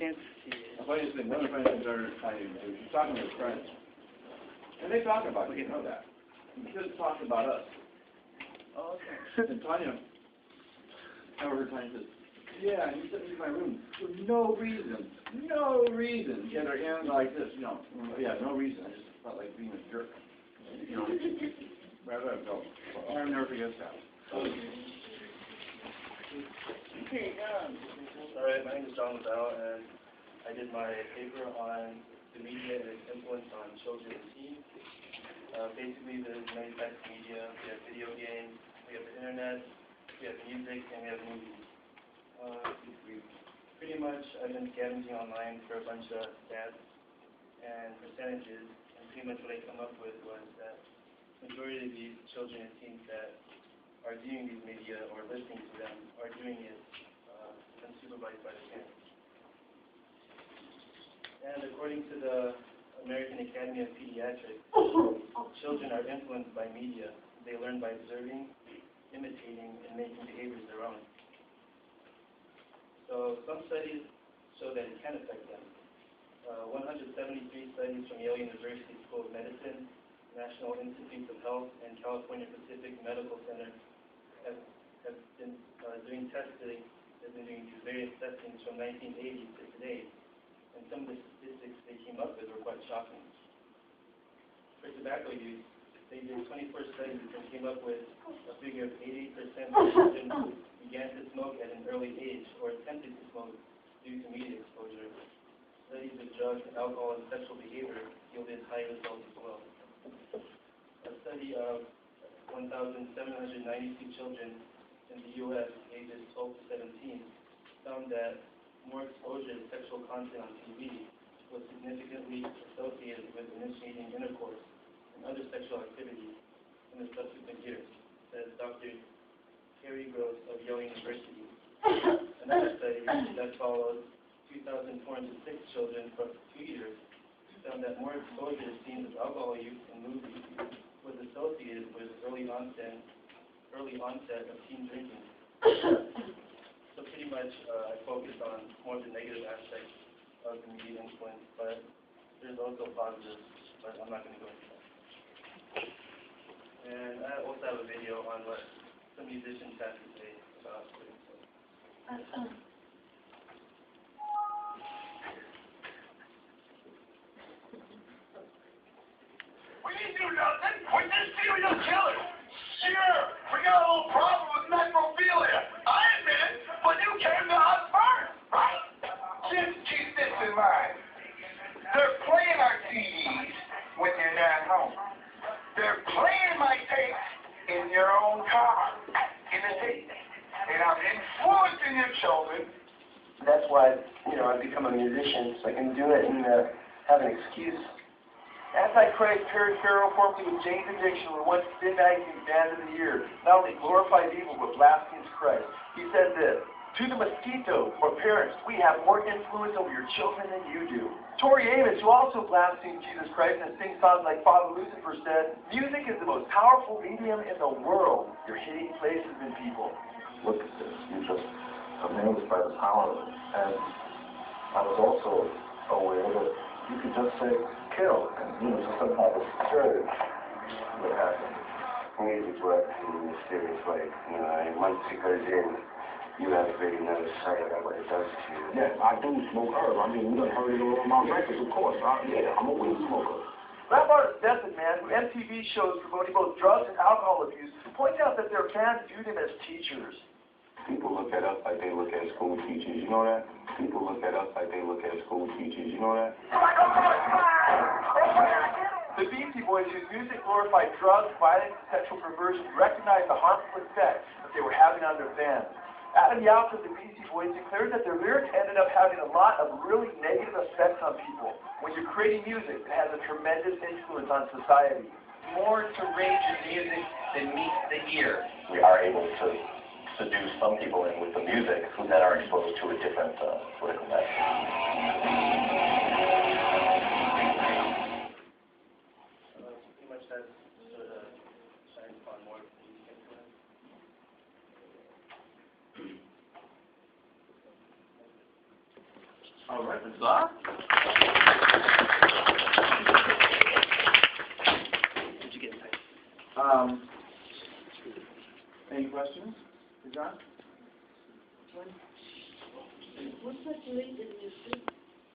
can't see it. The funniest thing, one of the funniest things I ever trying to do, she's talking to her friends. And they talk about it, you know that. She just talks about us. Oh, okay. And Tanya, I overheard Tanya says, yeah, and you sent me to my room for no reason. No reason. She had her hands like this, you know. Yeah, no reason. I just felt like being a jerk. You know, rather than go. I'll never forget that. Okay, Alright, my name is John LaBelle, and I did my paper on the media and its influence on children and teens. Basically, there's many types of media. We have video games, we have the internet, we have music, and we have movies. Pretty much, I've been scavenging online for a bunch of stats and percentages, and pretty much what I come up with was that the majority of these children and teens that are viewing these media or listening to them are doing it unsupervised by their parents. And according to the American Academy of Pediatrics, children are influenced by media. They learn by observing, imitating, and making behaviors their own. So some studies show that it can affect them. 173 studies from Yale University School of Medicine, National Institutes of Health, and California Pacific Medical Center have been doing testing. They've been doing various testings from 1980 to today, and some of the statistics they came up with were quite shocking. For tobacco use, they did 24 studies and came up with a figure of 80% of children began to smoke at an early age or attempted to smoke due to media exposure. Studies of drugs, alcohol, and sexual behavior yielded high results as well. A study of 1,792 children in the U.S. ages 12 to 17 found that more exposure to sexual content on TV was significantly associated with initiating intercourse and other sexual activities in the subsequent years, says Dr. Terry Gross of Yale University. Another study that followed 2,406 children for 2 years found that more exposure to scenes of alcohol use in movies was associated with early onset of teen drinking. So pretty much I focused on more of the negative aspects of the media influence, but there's also positives, but I'm not going to go into that. And I also have a video on what some musicians have to say about putting stuff. We didn't do nothing. We just serial killers. Sure, we got a little problem with necrophilia. I admit it, but you came to us first, right? Just keep this in mind. They're playing our CDs when you're not home. They're playing my tapes in your own car, in the tape. And I'm influencing your children. That's why, I've become a musician, so I can do it and have an excuse. Antichrist Perry Farrell formerly with Jane's Addiction were once Spin Magazine Band of the Year. Not only glorifies evil, but blasphemes Christ. He said this, to the mosquito, or parents, we have more influence over your children than you do. Tori Amos, who also blasphemed Jesus Christ and sings songs like Father Lucifer said, music is the most powerful medium in the world. You're hitting places and people. Look at this. You're just amazed by the power of it. And I was also aware that you could just say, kill, and just somehow the surge would happen. Music works in mysterious ways. Once it goes in, you have really no say about what it does to you. Yeah, I do smoke herb. I mean, you done heard it all on my records, of course. I'm a weed smoker. Rap artist Method Man, who MTV shows promoting both drugs and alcohol abuse, points out that their fans view them as teachers. People look at us like they look at school teachers, you know that? People look at us like they look at school teachers, you know that? The Beastie Boys, whose music glorified drugs, violence, and sexual perversion, recognized the harmful effects that they were having on their fans. Adam Yauch of the Beastie Boys declared that their lyrics ended up having a lot of really negative effects on people. When you're creating music, it has a tremendous influence on society. More to range in music than meets the ear. We are able to seduce some people in with the music who then are exposed to a different political message. Pretty much that sort of shines upon more music influence. All right, Huzzah. Did you get inside? Any questions for John? What's that late in your sleep?